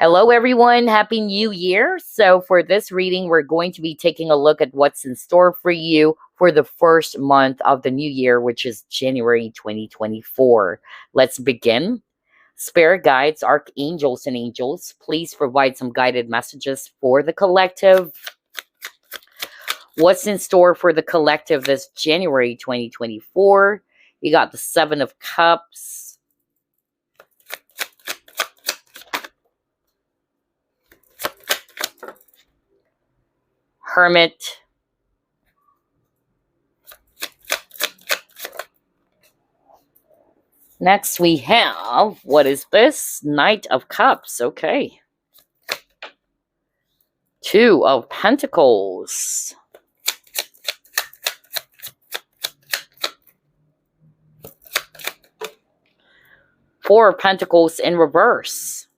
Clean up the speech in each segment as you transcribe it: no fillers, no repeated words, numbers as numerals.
Hello, everyone. Happy New Year. So, for this reading, we're going to be taking a look at what's in store for you for the first month of the new year, which is January 2024. Let's begin. Spirit guides, archangels, and angels, please provide some guided messages for the collective. What's in store for the collective this January 2024? You got the Seven of Cups, Hermit, next we have, what is this? Knight of Cups, okay. Two of Pentacles, Four of Pentacles in reverse,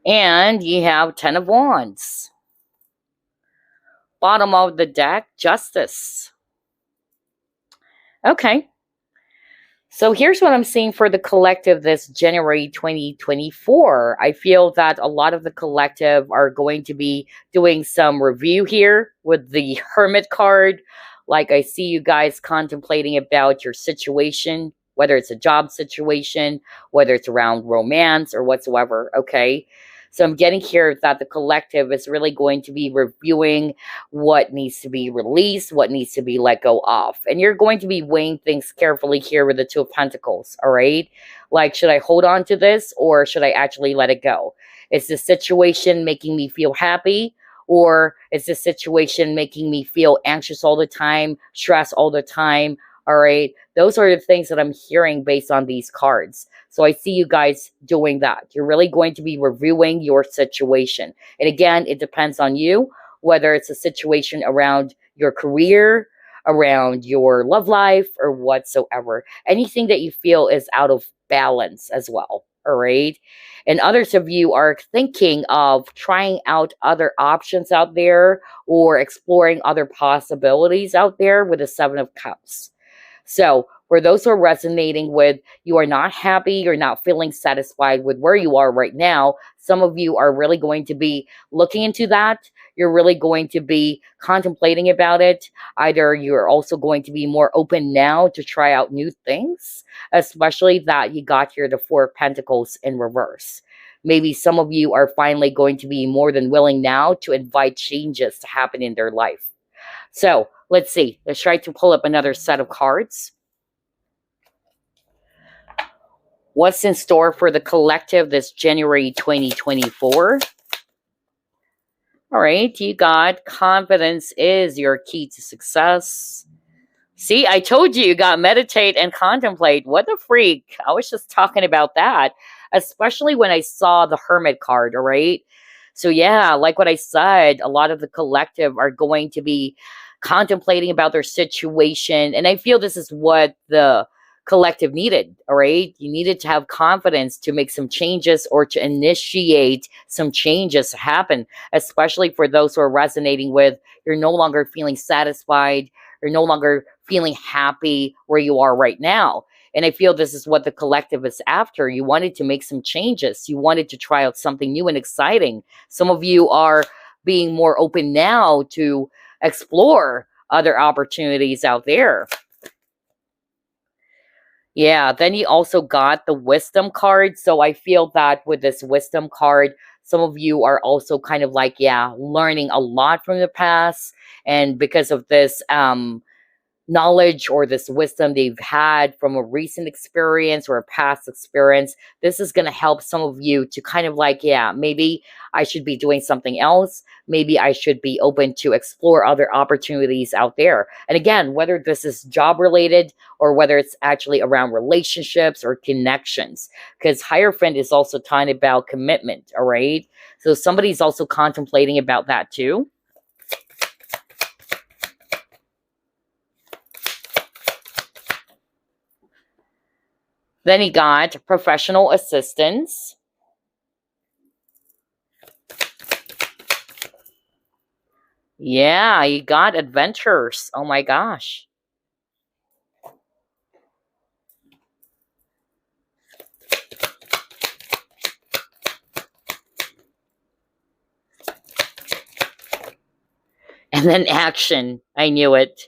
and you have Ten of Wands. Bottom of the deck, Justice. Okay. So here's what I'm seeing for the collective this January 2024. I feel that a lot of the collective are going to be doing some review here with the Hermit card. Like I see you guys contemplating about your situation, whether it's a job situation, whether it's around romance or whatsoever, okay? So I'm getting here that the collective is really going to be reviewing what needs to be released, what needs to be let go of. And you're going to be weighing things carefully here with the Two of Pentacles, all right? Like, should I hold on to this or should I actually let it go? Is the situation making me feel happy? Or is the situation making me feel anxious all the time, stressed all the time? All right. Those are the things that I'm hearing based on these cards. So I see you guys doing that. You're really going to be reviewing your situation. And again, it depends on you, whether it's a situation around your career, around your love life, or whatsoever. Anything that you feel is out of balance as well. All right. And others of you are thinking of trying out other options out there or exploring other possibilities out there with the Seven of Cups. So for those who are resonating with, you are not happy, you're not feeling satisfied with where you are right now, some of you are really going to be looking into that. You're really going to be contemplating about it. Either you're also going to be more open now to try out new things, especially that you got here the Four of Pentacles in reverse. Maybe some of you are finally going to be more than willing now to invite changes to happen in their life. So let's see. Let's try to pull up another set of cards. What's in store for the collective this January 2024? All right, you got confidence is your key to success. See, I told you got meditate and contemplate. What a freak. I was just talking about that, especially when I saw the Hermit card, all right? So yeah, like what I said, a lot of the collective are going to be contemplating about their situation. And I feel this is what the collective needed, all right? You needed to have confidence to make some changes or to initiate some changes to happen, especially for those who are resonating with you're no longer feeling satisfied, you're no longer feeling happy where you are right now. And I feel this is what the collective is after. You wanted to make some changes. You wanted to try out something new and exciting. Some of you are being more open now to explore other opportunities out there. Yeah, then you also got the Wisdom card. So I feel that with this Wisdom card, some of you are also kind of like, yeah, learning a lot from the past. And because of this knowledge or this wisdom they've had from a recent experience or a past experience, this is going to help some of you to kind of like, yeah, maybe I should be doing something else. Maybe I should be open to explore other opportunities out there. And again, whether this is job related or whether it's actually around relationships or connections, because Hierophant is also talking about commitment. All right. So somebody's also contemplating about that too. Then he got professional assistance. Yeah, you got adventures. Oh my gosh. And then action. I knew it.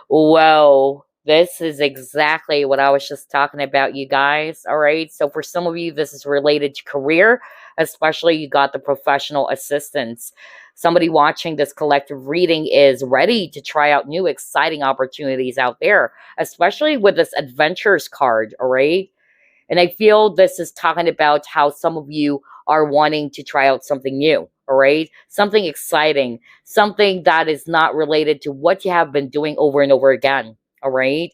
Whoa, this is exactly what I was just talking about, you guys. All right. So, for some of you, this is related to career, especially you got the professional assistants. Somebody watching this collective reading is ready to try out new exciting opportunities out there, especially with this adventures card. All right. And I feel this is talking about how some of you are wanting to try out something new, all right? Something exciting, something that is not related to what you have been doing over and over again, all right?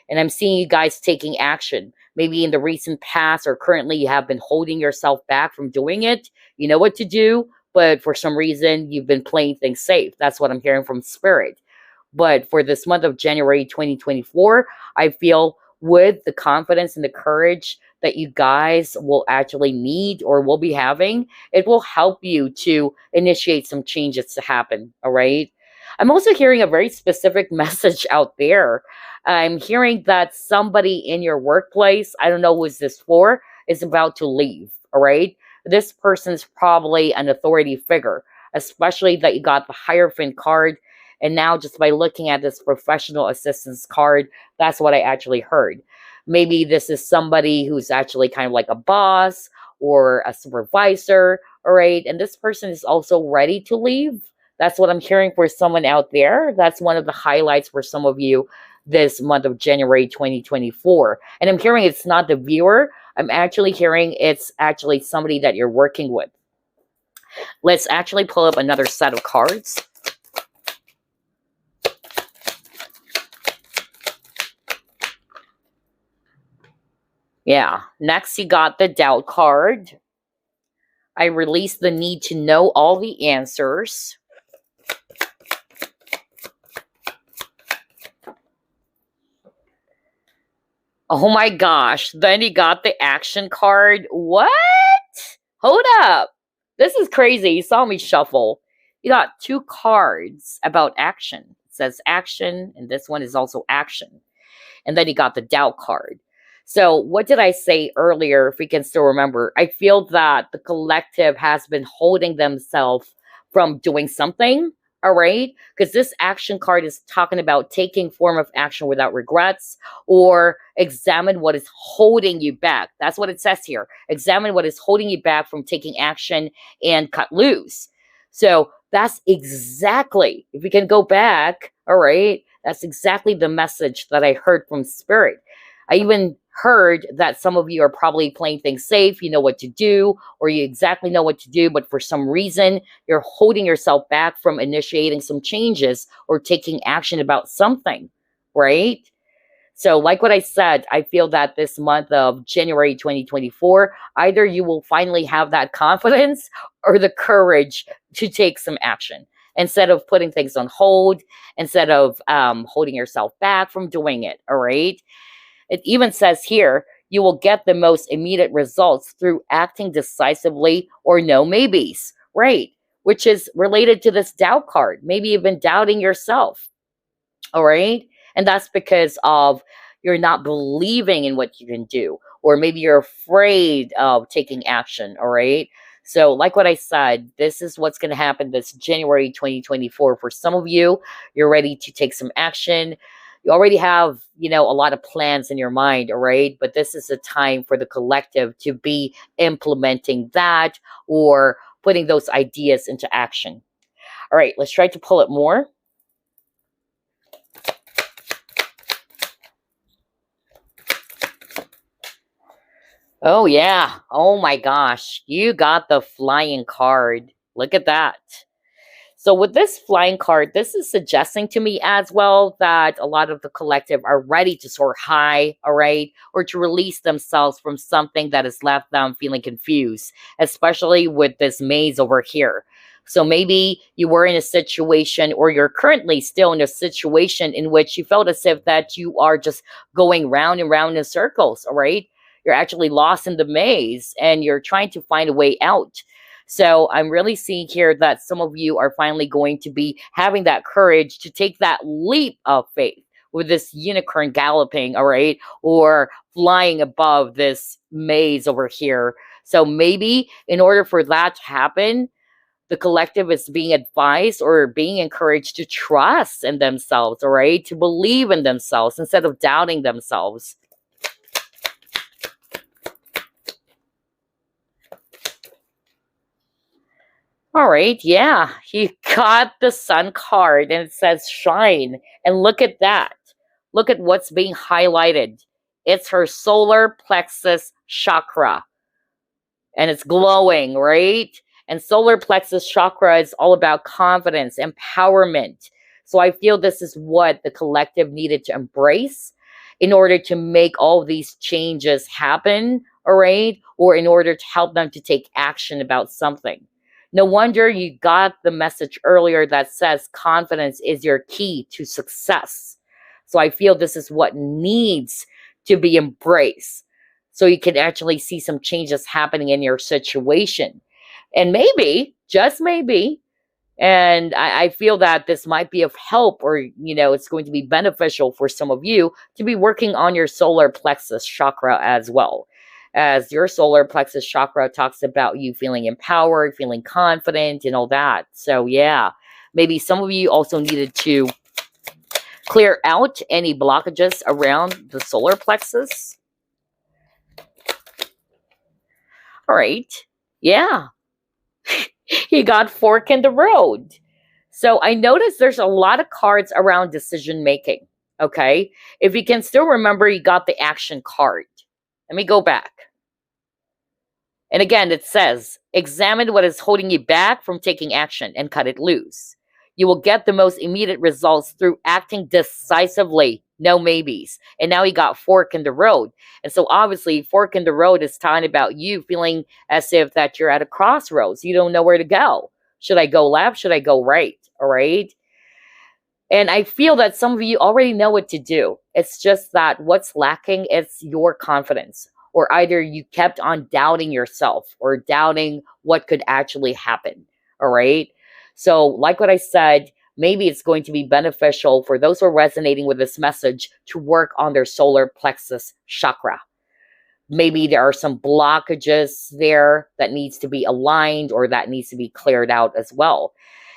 And I'm seeing you guys taking action. Maybe in the recent past or currently you have been holding yourself back from doing it. You know what to do, but for some reason you've been playing things safe. That's what I'm hearing from Spirit. But for this month of January 2024, I feel with the confidence and the courage that you guys will actually need or will be having, it will help you to initiate some changes to happen. All right. I'm also hearing a very specific message out there. I'm hearing that somebody in your workplace, I don't know who is this for, is about to leave. All right. This person's probably an authority figure, especially that you got the Hierophant card. And now, just by looking at this professional assistance card, that's what I actually heard. Maybe this is somebody who's actually kind of like a boss or a supervisor, all right? And this person is also ready to leave. That's what I'm hearing for someone out there. That's one of the highlights for some of you this month of January 2024. And I'm hearing it's not the viewer. I'm actually hearing it's actually somebody that you're working with. Let's actually pull up another set of cards. Yeah. Next, you got the doubt card. I release the need to know all the answers. Oh my gosh. Then you got the action card. What? Hold up. This is crazy. You saw me shuffle. You got two cards about action. It says action, and this one is also action. And then you got the doubt card. So, what did I say earlier? If we can still remember, I feel that the collective has been holding themselves from doing something. All right. Because this action card is talking about taking form of action without regrets or examine what is holding you back. That's what it says here. Examine what is holding you back from taking action and cut loose. So, that's exactly, if we can go back, all right, that's exactly the message that I heard from Spirit. I even heard that some of you are probably playing things safe, you know what to do, or you exactly know what to do, but for some reason, you're holding yourself back from initiating some changes or taking action about something, right? So, like what I said, I feel that this month of January 2024, either you will finally have that confidence or the courage to take some action instead of putting things on hold, instead of holding yourself back from doing it. All right. It even says here, you will get the most immediate results through acting decisively or no maybes. Right. Which is related to this doubt card. Maybe you've been doubting yourself. All right. And that's because of you're not believing in what you can do, or maybe you're afraid of taking action. All right. So, like what I said, this is what's going to happen this January 2024. For some of you, you're ready to take some action. You already have, a lot of plans in your mind. All right. But this is a time for the collective to be implementing that or putting those ideas into action. All right. Let's try to pull it more. Oh, yeah. Oh my gosh. You got the flying card. Look at that. So, with this flying card, this is suggesting to me as well that a lot of the collective are ready to soar high, all right, or to release themselves from something that has left them feeling confused, especially with this maze over here. So, maybe you were in a situation, or you're currently still in a situation in which you felt as if that you are just going round and round in circles, all right? You're actually lost in the maze and you're trying to find a way out. So I'm really seeing here that some of you are finally going to be having that courage to take that leap of faith with this unicorn galloping, all right, or flying above this maze over here. So maybe in order for that to happen, the collective is being advised or being encouraged to trust in themselves, all right, to believe in themselves instead of doubting themselves. All right, yeah, he got the sun card and it says shine. And look at that. Look at what's being highlighted. It's her solar plexus chakra and it's glowing, right? And solar plexus chakra is all about confidence, empowerment. So I feel this is what the collective needed to embrace in order to make all these changes happen, all right? Or in order to help them to take action about something. No wonder you got the message earlier that says confidence is your key to success. So I feel this is what needs to be embraced so you can actually see some changes happening in your situation. And maybe, just maybe, and I feel that this might be of help or, it's going to be beneficial for some of you to be working on your solar plexus chakra as well. As your solar plexus chakra talks about you feeling empowered, feeling confident, and all that. So, yeah, maybe some of you also needed to clear out any blockages around the solar plexus. All right. Yeah. He got fork in the road. So I noticed there's a lot of cards around decision making. Okay. If you can still remember, you got the action card. Let me go back. And again, it says, examine what is holding you back from taking action and cut it loose. You will get the most immediate results through acting decisively. No maybes. And now you got fork in the road. And so obviously fork in the road is talking about you feeling as if that you're at a crossroads. You don't know where to go. Should I go left? Should I go right? All right. And I feel that some of you already know what to do. It's just that what's lacking is your confidence. Or either you kept on doubting yourself or doubting what could actually happen. All right. So, like what I said, maybe it's going to be beneficial for those who are resonating with this message to work on their solar plexus chakra. Maybe there are some blockages there that needs to be aligned or that needs to be cleared out as well.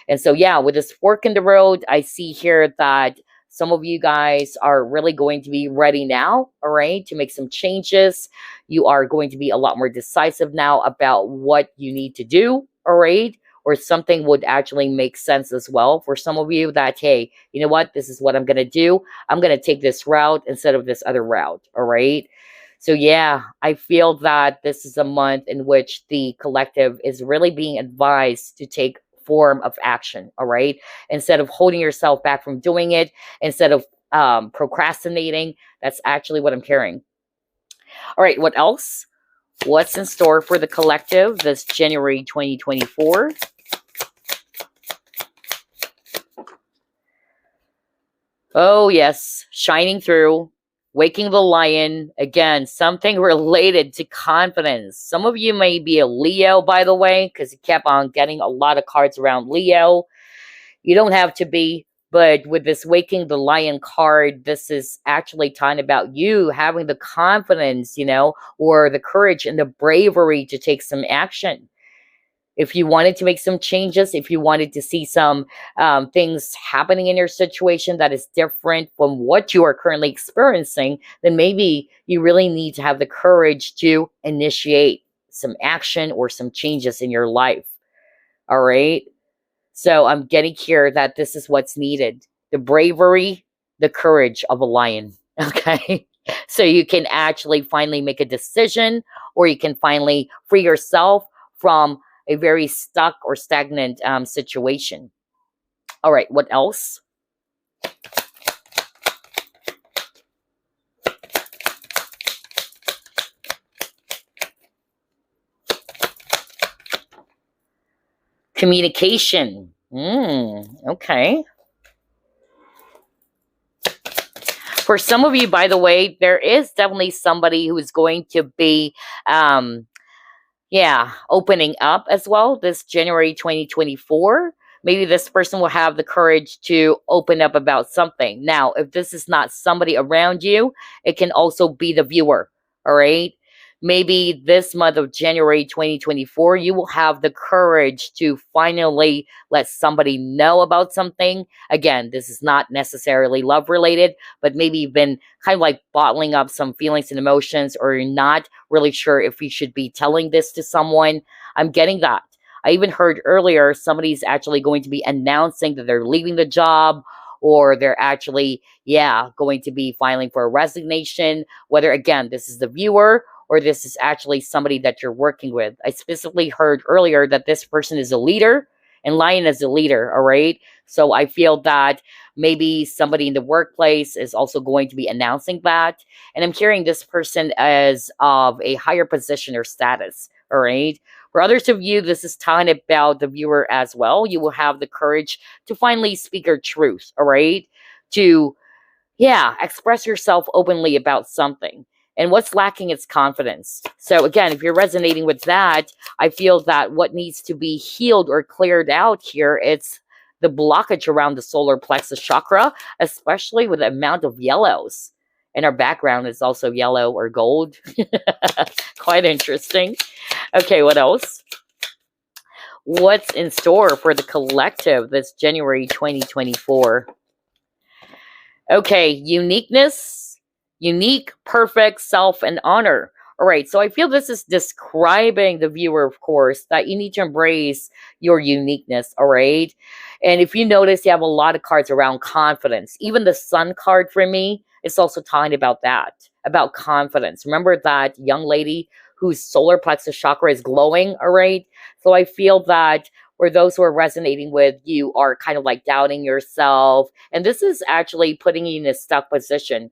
And so, yeah, with this fork in the road, I see here that some of you guys are really going to be ready now, all right, to make some changes. You are going to be a lot more decisive now about what you need to do, all right, or something would actually make sense as well for some of you that, hey, you know what, this is what I'm going to do. I'm going to take this route instead of this other route, all right? So, yeah, I feel that this is a month in which the collective is really being advised to take form of action, all right? Instead of holding yourself back from doing it, instead of procrastinating. That's actually what I'm hearing. All right, what else? What's in store for the collective this January 2024? Oh, yes, shining through. Waking the Lion, again, something related to confidence. Some of you may be a Leo, by the way, because you kept on getting a lot of cards around Leo. You don't have to be, but with this Waking the Lion card, this is actually talking about you having the confidence, or the courage and the bravery to take some action. If you wanted to make some changes, if you wanted to see some things happening in your situation that is different from what you are currently experiencing, then maybe you really need to have the courage to initiate some action or some changes in your life. All right. So I'm getting here that this is what's needed. The bravery, the courage of a lion. Okay. So you can actually finally make a decision, or you can finally free yourself from a very stuck or stagnant situation. All right, what else? Communication. Okay. For some of you, by the way, there is definitely somebody who is going to be yeah, opening up as well this January 2024. Maybe this person will have the courage to open up about something. Now, if this is not somebody around you, it can also be the viewer. All right. Maybe this month of January 2024, you will have the courage to finally let somebody know about something. Again, this is not necessarily love related, but maybe you've been kind of like bottling up some feelings and emotions, or you're not really sure if you should be telling this to someone. I'm getting that. I even heard earlier somebody's actually going to be announcing that they're leaving the job, or they're actually, yeah, going to be filing for a resignation. Whether, again, this is the viewer or this is actually somebody that you're working with. I specifically heard earlier that this person is a leader, and Lion is a leader, all right? So I feel that maybe somebody in the workplace is also going to be announcing that. And I'm hearing this person as of a higher position or status. All right. For others of you, this is talking about the viewer as well. You will have the courage to finally speak your truth. All right. To, yeah, express yourself openly about something. And what's lacking is confidence. So, again, if you're resonating with that, I feel that what needs to be healed or cleared out here, it's the blockage around the solar plexus chakra, especially with the amount of yellows. And our background is also yellow or gold. Quite interesting. Okay, what else? What's in store for the collective this January 2024? Okay, uniqueness, unique, perfect, self, and honor. All right, so I feel this is describing the viewer, of course, that you need to embrace your uniqueness. All right. And if you notice, you have a lot of cards around confidence. Even the Sun card for me is also talking about that, about confidence. Remember that young lady whose solar plexus chakra is glowing. All right. So I feel that for those who are resonating with, you are kind of like doubting yourself. And this is actually putting you in a stuck position.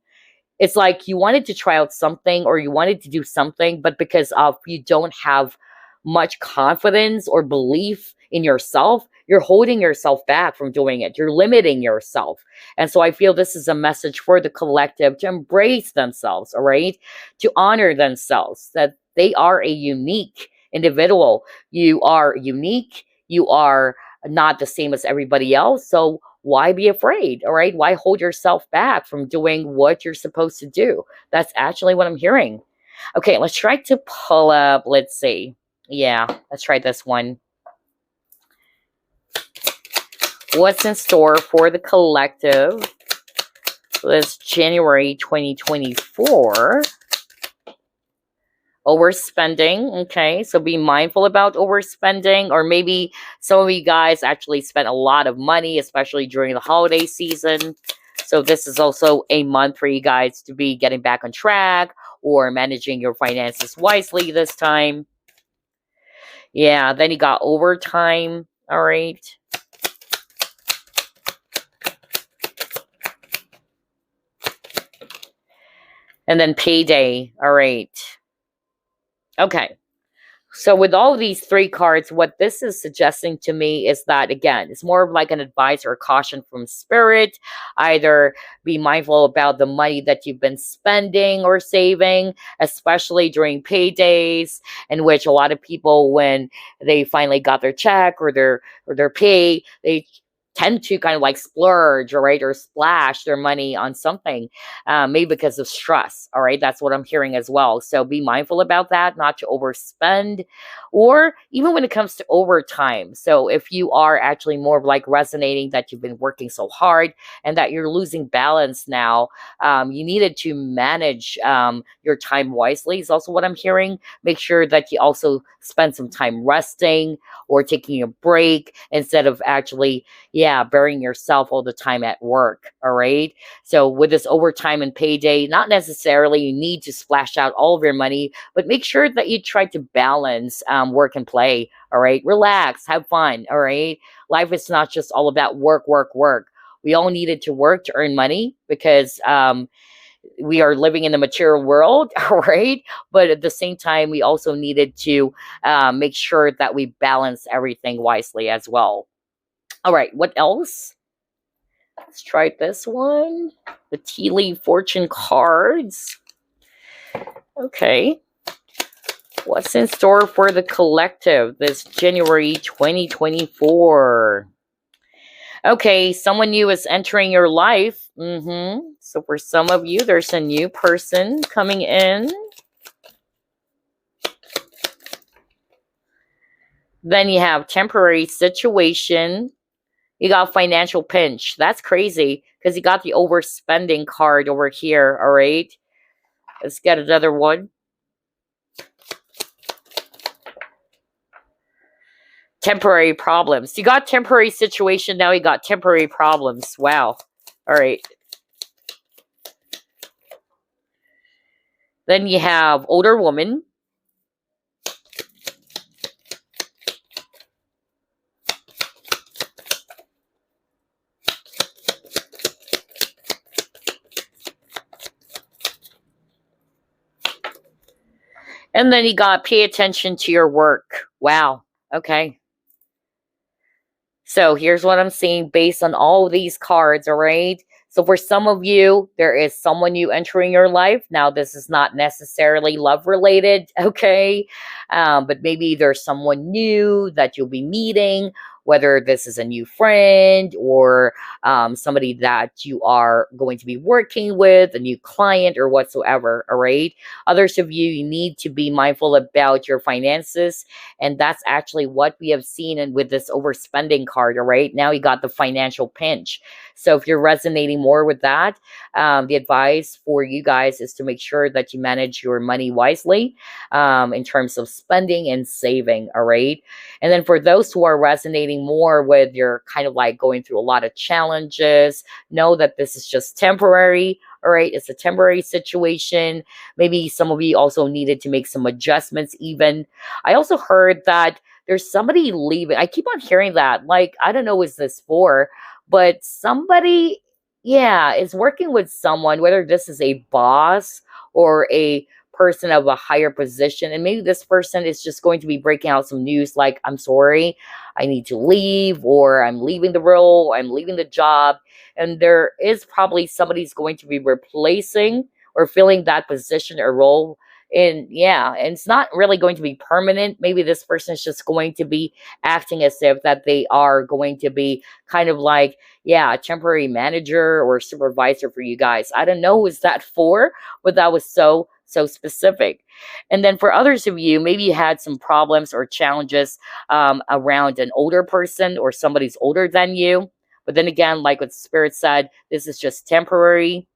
It's like you wanted to try out something or you wanted to do something, but because of you don't have much confidence or belief in yourself, you're holding yourself back from doing it. You're limiting yourself. And so I feel this is a message for the collective to embrace themselves, all right? To honor themselves, that they are a unique individual. You are unique. You are not the same as everybody else. So why be afraid? All right. Why hold yourself back from doing what you're supposed to do? That's actually what I'm hearing. Okay, let's try to pull up. Let's see. Yeah, let's try this one. What's in store for the collective this January 2024? Overspending. Okay, so be mindful about overspending, or maybe some of you guys actually spent a lot of money, especially during the holiday season. So this is also a month for you guys to be getting back on track or managing your finances wisely this time. Yeah, then you got overtime. All right. And then payday. All right. Okay. So with all of these three cards, what this is suggesting to me is that, again, it's more of like an advice or caution from spirit. Either be mindful about the money that you've been spending or saving, especially during paydays, in which a lot of people, when they finally got their check or their pay, they tend to kind of like splurge, all right, or splash their money on something, maybe because of stress. All right, that's what I'm hearing as well. So be mindful about that, not to overspend, or even when it comes to overtime. So if you are actually more of like resonating that you've been working so hard and that you're losing balance now, you needed to manage your time wisely, is also what I'm hearing. Make sure that you also spend some time resting or taking a break instead of actually, yeah, burying yourself all the time at work. All right. So with this overtime and payday, not necessarily you need to splash out all of your money, but make sure that you try to balance work and play. All right. Relax, have fun. All right. Life is not just all about work, work, work. We all needed to work to earn money because we are living in the material world, all right? But at the same time, we also needed to make sure that we balance everything wisely as well. All right, what else? Let's try this one. The tea leaf fortune cards. Okay. What's in store for the collective this January 2024? Okay, someone new is entering your life. So for some of you, there's a new person coming in. Then you have temporary situation. You got financial pinch. That's crazy because you got the overspending card over here. All right. Let's get another one. Temporary problems. You got temporary situation. Now you got temporary problems. Wow. All right. Then you have older woman. And then you got pay attention to your work. Wow. Okay. So here's what I'm seeing based on all of these cards, all right? So for some of you, there is someone new entering your life. Now, this is not necessarily love related, okay? But maybe there's someone new that you'll be meeting, whether this is a new friend or somebody that you are going to be working with, a new client or whatsoever, all right? Others of you, you need to be mindful about your finances. And that's actually what we have seen and with this overspending card, all right? Now you got the financial pinch. So if you're resonating more with that, the advice for you guys is to make sure that you manage your money wisely in terms of spending and saving, all right? And then for those who are resonating more with you're kind of like going through a lot of challenges, know that this is just temporary, all right? It's a temporary situation. Maybe some of you also needed to make some adjustments even. I also heard that there's somebody leaving. I keep on hearing that. Like, I don't know what this for, but somebody, yeah, is working with someone, whether this is a boss or a person of a higher position. And maybe this person is just going to be breaking out some news like, I'm sorry, I need to leave, or I'm leaving the role, I'm leaving the job. And there is probably somebody's going to be replacing or filling that position or role. And yeah, and it's not really going to be permanent. Maybe this person is just going to be acting as if that they are going to be kind of like, yeah, a temporary manager or supervisor for you guys. I don't know who is that for, but that was so specific. And then for others of you, maybe you had some problems or challenges around an older person or somebody's older than you. But then again, like what Spirit said, this is just temporary.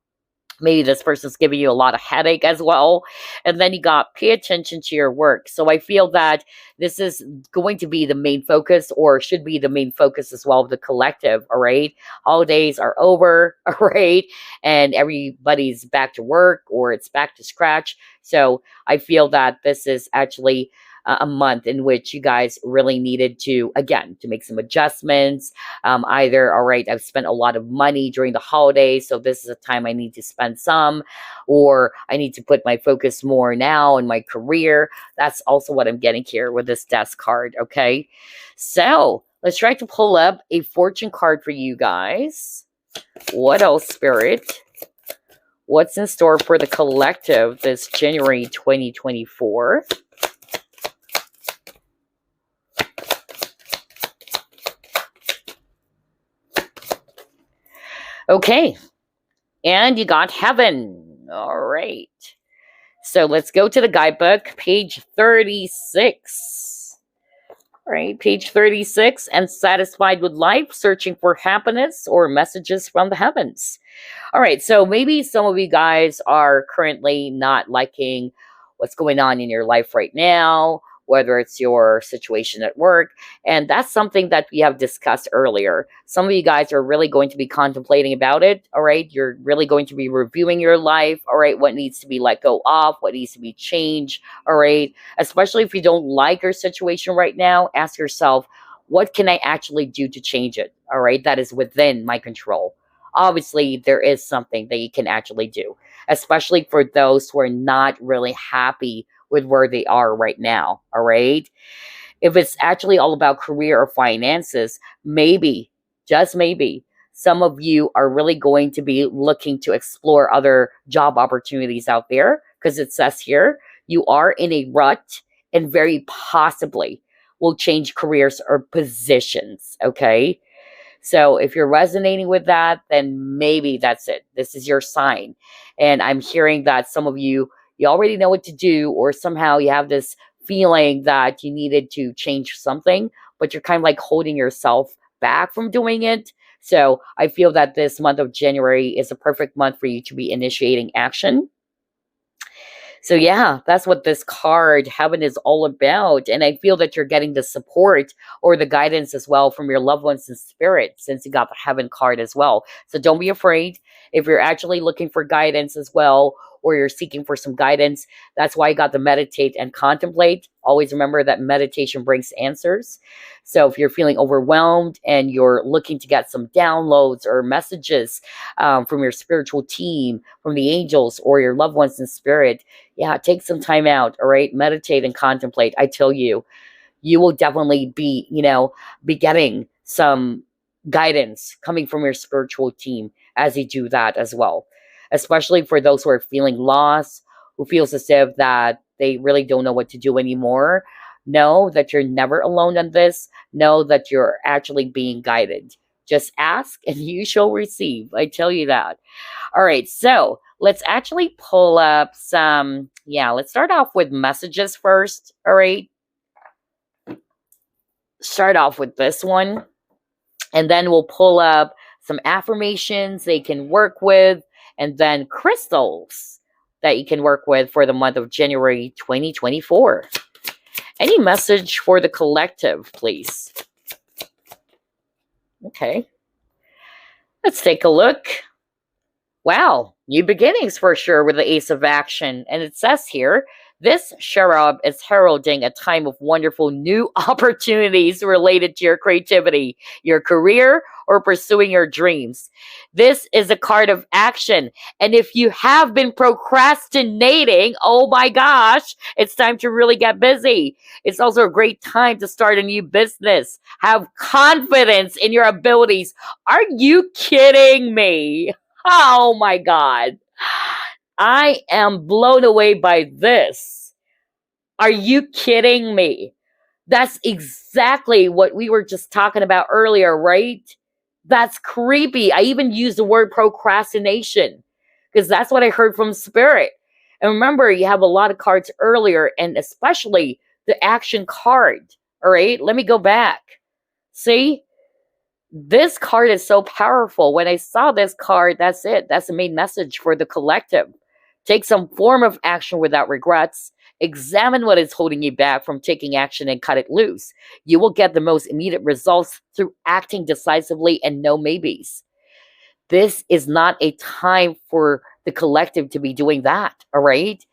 Maybe this person's giving you a lot of headache as well. And then you got pay attention to your work. So I feel that this is going to be the main focus, or should be the main focus as well of the collective. All right. Holidays are over. All right. And everybody's back to work or it's back to scratch. So I feel that this is actually a month in which you guys really needed to, again, to make some adjustments. Either, all right, I've spent a lot of money during the holidays, so this is a time I need to spend some, or I need to put my focus more now in my career. That's also what I'm getting here with this death card, okay? So let's try to pull up a fortune card for you guys. What else, Spirit? What's in store for the collective this January 2024? Okay, and you got heaven. All right. So let's go to the guidebook, page 36. All right, page 36. And satisfied with life, searching for happiness or messages from the heavens. All right, so maybe some of you guys are currently not liking what's going on in your life right now, whether it's your situation at work. And that's something that we have discussed earlier. Some of you guys are really going to be contemplating about it, all right? You're really going to be reviewing your life, all right? What needs to be let go of, what needs to be changed, all right? Especially if you don't like your situation right now, ask yourself, what can I actually do to change it, all right? That is within my control. Obviously, there is something that you can actually do, especially for those who are not really happy with where they are right now, all right? If it's actually all about career or finances, maybe, just maybe, some of you are really going to be looking to explore other job opportunities out there, because it says here, you are in a rut and very possibly will change careers or positions. Okay. So if you're resonating with that, then maybe that's it. This is your sign. And I'm hearing that some of you, you already know what to do, or somehow you have this feeling that you needed to change something, but you're kind of like holding yourself back from doing it. So I feel that this month of January is a perfect month for you to be initiating action. So yeah, that's what this card heaven is all about. And I feel that you're getting the support or the guidance as well from your loved ones in spirit, since you got the heaven card as well. So don't be afraid if you're actually looking for guidance as well, or you're seeking for some guidance. That's why you got the meditate and contemplate. Always remember that meditation brings answers. So if you're feeling overwhelmed and you're looking to get some downloads or messages from your spiritual team, from the angels or your loved ones in spirit, yeah, take some time out, all right? Meditate and contemplate. I tell you, you will definitely be, be getting some guidance coming from your spiritual team as you do that as well. Especially for those who are feeling lost, who feels as if that they really don't know what to do anymore. Know that you're never alone on this. Know that you're actually being guided. Just ask and you shall receive. I tell you that. All right, so let's actually pull up some, let's start off with messages first. All right. Start off with this one. And then we'll pull up some affirmations they can work with, and then crystals that you can work with for the month of January 2024. Any message for the collective, please? Okay. Let's take a look. Wow, new beginnings for sure with the Ace of Action. And it says here, this cherub is heralding a time of wonderful new opportunities related to your creativity, your career, or pursuing your dreams. This is a card of action. And if you have been procrastinating, oh my gosh, it's time to really get busy. It's also a great time to start a new business. Have confidence in your abilities. Are you kidding me? Oh my God. I am blown away by this. Are you kidding me? That's exactly what we were just talking about earlier, right? That's creepy. I even used the word procrastination because that's what I heard from Spirit. And remember, you have a lot of cards earlier, and especially the action card. All right, let me go back. See? This card is so powerful. When I saw this card, that's it. That's the main message for the collective. Take some form of action without regrets. Examine what is holding you back from taking action and cut it loose. You will get the most immediate results through acting decisively and no maybes. This is not a time for the collective to be doing that, all right?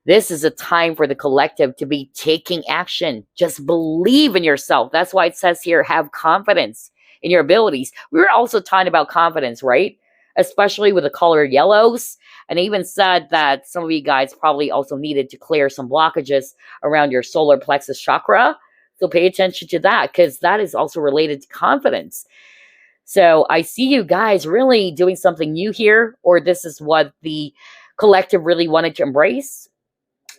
This is a time for the collective to be taking action. Just believe in yourself. That's why it says here, have confidence in your abilities. We were also talking about confidence, right? Especially with the color yellows. And I even said that some of you guys probably also needed to clear some blockages around your solar plexus chakra. So pay attention to that because that is also related to confidence. So I see you guys really doing something new here, or this is what the collective really wanted to embrace.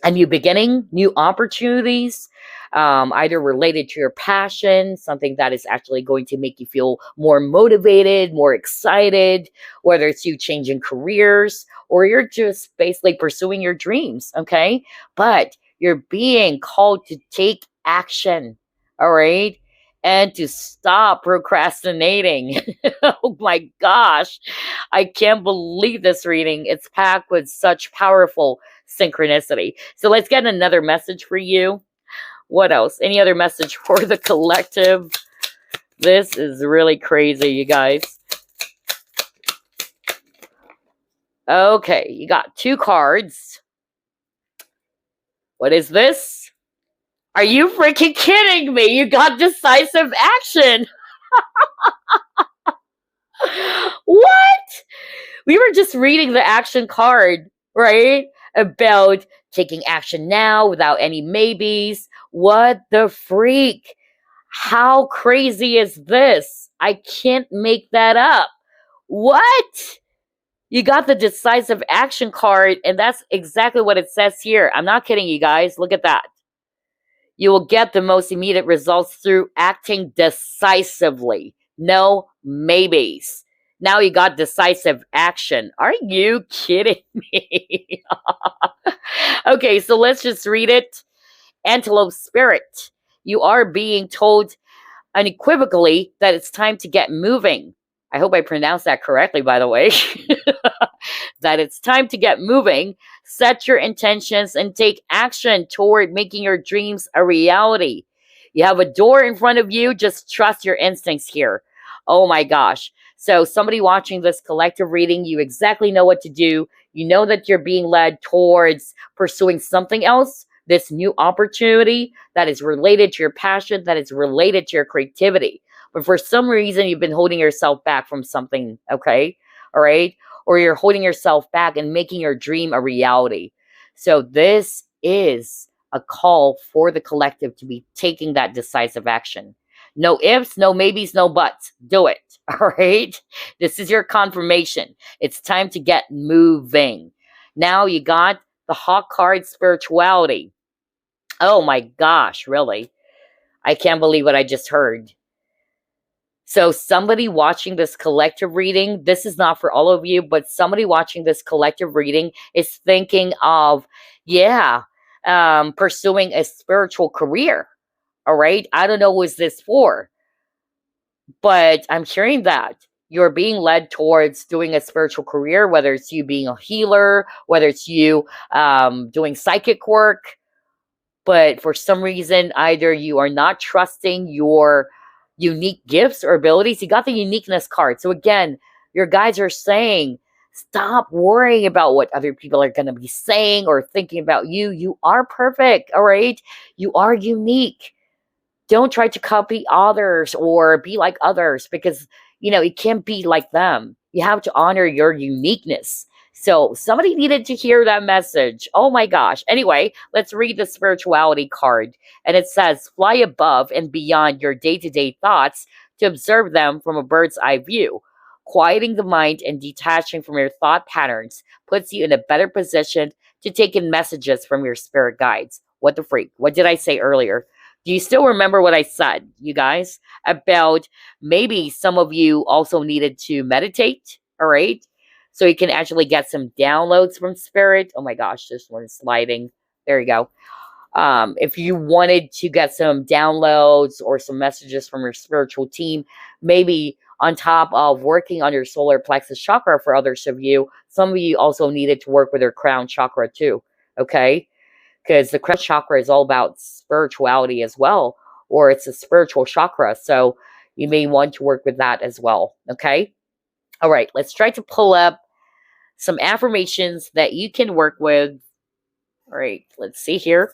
A new beginning, new opportunities, either related to your passion, something that is actually going to make you feel more motivated, more excited, whether it's you changing careers or you're just basically pursuing your dreams, okay? But you're being called to take action, all right? And to stop procrastinating. Oh my gosh. I can't believe this reading. It's packed with such powerful synchronicity. So let's get another message for you. What else? Any other message for the collective? This is really crazy, you guys. Okay, you got 2 cards. What is this? Are you freaking kidding me? You got decisive action. What? We were just reading the action card, right? About taking action now without any maybes. What the freak? How crazy is this? I can't make that up. What? You got the decisive action card, and that's exactly what it says here. I'm not kidding you guys. Look at that. You will get the most immediate results through acting decisively. No maybes. Now you got decisive action. Are you kidding me? Okay, so let's just read it. Antelope spirit. You are being told unequivocally that it's time to get moving. I hope I pronounced that correctly, by the way. That it's time to get moving. Set your intentions and take action toward making your dreams a reality. You have a door in front of you. Just trust your instincts here. Oh my gosh. So, somebody watching this collective reading, you exactly know what to do. You know that you're being led towards pursuing something else, this new opportunity that is related to your passion, that is related to your creativity. But for some reason, you've been holding yourself back from something, okay? All right? Or you're holding yourself back and making your dream a reality. So this is a call for the collective to be taking that decisive action. No ifs, no maybes, no buts. Do it. All right? This is your confirmation. It's time to get moving. Now you got the Hawk card, spirituality. Oh my gosh, really? I can't believe what I just heard. So somebody watching this collective reading, this is not for all of you, but somebody watching this collective reading is thinking of, pursuing a spiritual career. All right. I don't know who's this for, but I'm hearing that you're being led towards doing a spiritual career, whether it's you being a healer, whether it's you doing psychic work. But for some reason, either you are not trusting your unique gifts or abilities. You got the uniqueness card. So again, your guides are saying, stop worrying about what other people are going to be saying or thinking about you. You are perfect, all right? You are unique. Don't try to copy others or be like others because, it can't be like them. You have to honor your uniqueness. So somebody needed to hear that message. Oh my gosh. Anyway, let's read the spirituality card. And it says, fly above and beyond your day-to-day thoughts to observe them from a bird's eye view. Quieting the mind and detaching from your thought patterns puts you in a better position to take in messages from your spirit guides. What the freak? What did I say earlier? Do you still remember what I said, you guys, about maybe some of you also needed to meditate, all right? So you can actually get some downloads from spirit. Oh my gosh, this one's sliding. There you go. If you wanted to get some downloads or some messages from your spiritual team, maybe on top of working on your solar plexus chakra for others of you, some of you also needed to work with your crown chakra too, okay? Because the crown chakra is all about spirituality as well, or it's a spiritual chakra. So you may want to work with that as well, okay? All right, let's try to pull up some affirmations that you can work with. All right, let's see here.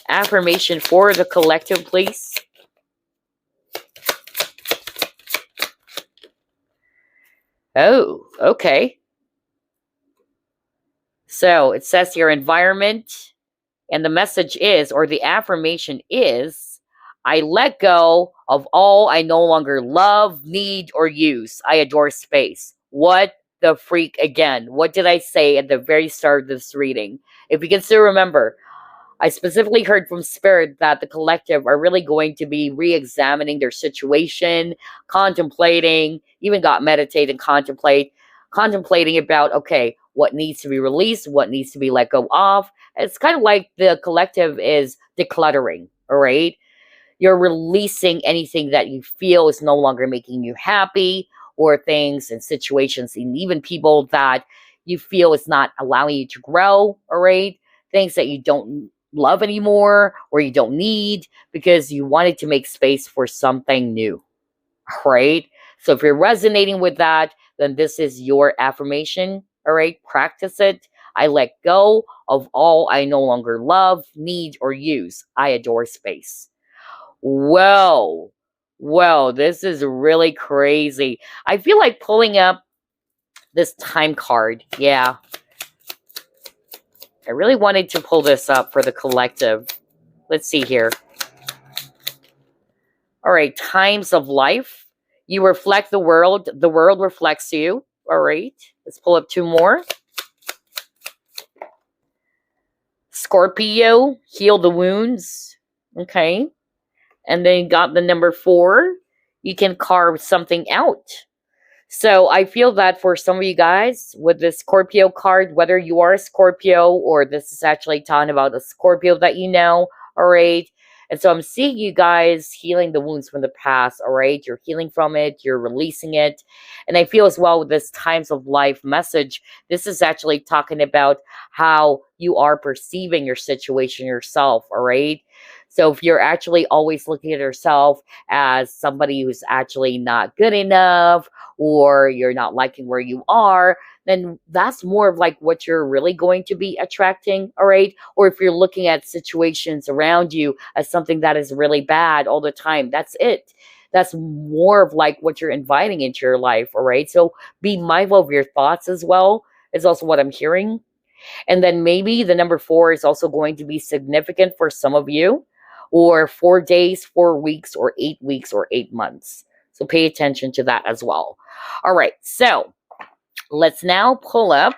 Affirmation for the collective, please. Oh, okay. So it says your environment, and the message is, or the affirmation is, I let go of all I no longer love, need, or use. I adore space. What the freak again? What did I say at the very start of this reading? If you can still remember, I specifically heard from Spirit that the collective are really going to be re-examining their situation, contemplating, even got meditate and contemplating about, okay, what needs to be released, what needs to be let go of. It's kind of like the collective is decluttering, all right? You're releasing anything that you feel is no longer making you happy, or things and situations and even people that you feel is not allowing you to grow, all right? Things that you don't love anymore or you don't need because you wanted to make space for something new, right? So if you're resonating with that, then this is your affirmation, all right? Practice it. I let go of all I no longer love, need, or use. I adore space. Well, this is really crazy. I feel like pulling up this time card. Yeah. I really wanted to pull this up for the collective. Let's see here. All right. Times of life. You reflect the world. The world reflects you. All right. Let's pull up two more. Scorpio, heal the wounds. Okay. And then you got the number 4, you can carve something out. So I feel that for some of you guys with the Scorpio card, whether you are a Scorpio or this is actually talking about a Scorpio that you know, all right? And so I'm seeing you guys healing the wounds from the past, all right? You're healing from it, you're releasing it. And I feel as well with this times of life message, this is actually talking about how you are perceiving your situation yourself, all right? So if you're actually always looking at yourself as somebody who's actually not good enough, or you're not liking where you are, then that's more of like what you're really going to be attracting, all right? Or if you're looking at situations around you as something that is really bad all the time, that's it. That's more of like what you're inviting into your life, all right? So be mindful of your thoughts as well, is also what I'm hearing. And then maybe the number 4 is also going to be significant for some of you, or 4 days, 4 weeks, or 8 weeks, or 8 months. So pay attention to that as well. All right, so let's now pull up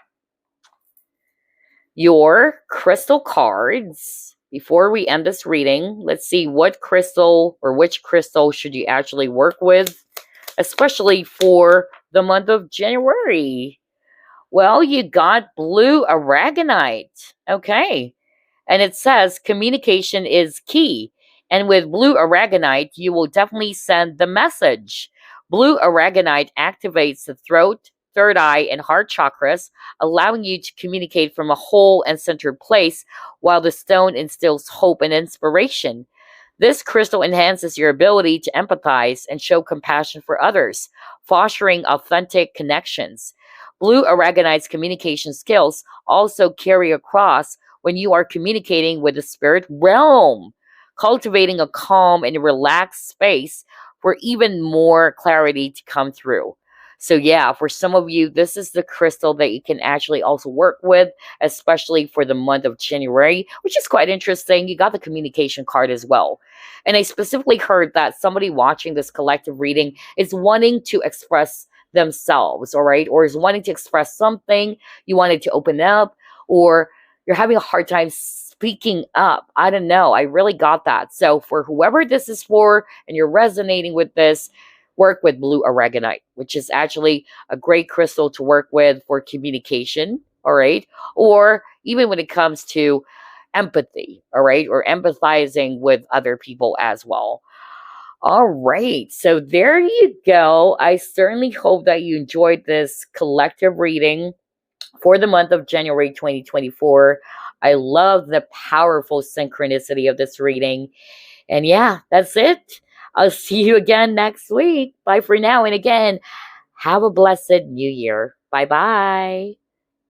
your crystal cards. Before we end this reading, let's see what crystal or which crystal should you actually work with, especially for the month of January. Well, you got blue aragonite. Okay. And it says communication is key. And with blue aragonite, you will definitely send the message. Blue aragonite activates the throat, third eye, and heart chakras, allowing you to communicate from a whole and centered place, while the stone instills hope and inspiration. This crystal enhances your ability to empathize and show compassion for others, fostering authentic connections. Blue aragonite's communication skills also carry across when you are communicating with the spirit realm, cultivating a calm and relaxed space for even more clarity to come through. So yeah, for some of you, this is the crystal that you can actually also work with, especially for the month of January, which is quite interesting. You got the communication card as well. And I specifically heard that somebody watching this collective reading is wanting to express themselves, all right? Or is wanting to express something, you wanted to open up, or you're having a hard time speaking up. I don't know. I really got that. So for whoever this is for and you're resonating with this, work with blue aragonite, which is actually a great crystal to work with for communication, all right? Or even when it comes to empathy, all right? Or empathizing with other people as well. All right, so there you go. I certainly hope that you enjoyed this collective reading for the month of January 2024. I love the powerful synchronicity of this reading. And yeah, that's it. I'll see you again next week. Bye for now. And again, have a blessed new year. Bye bye.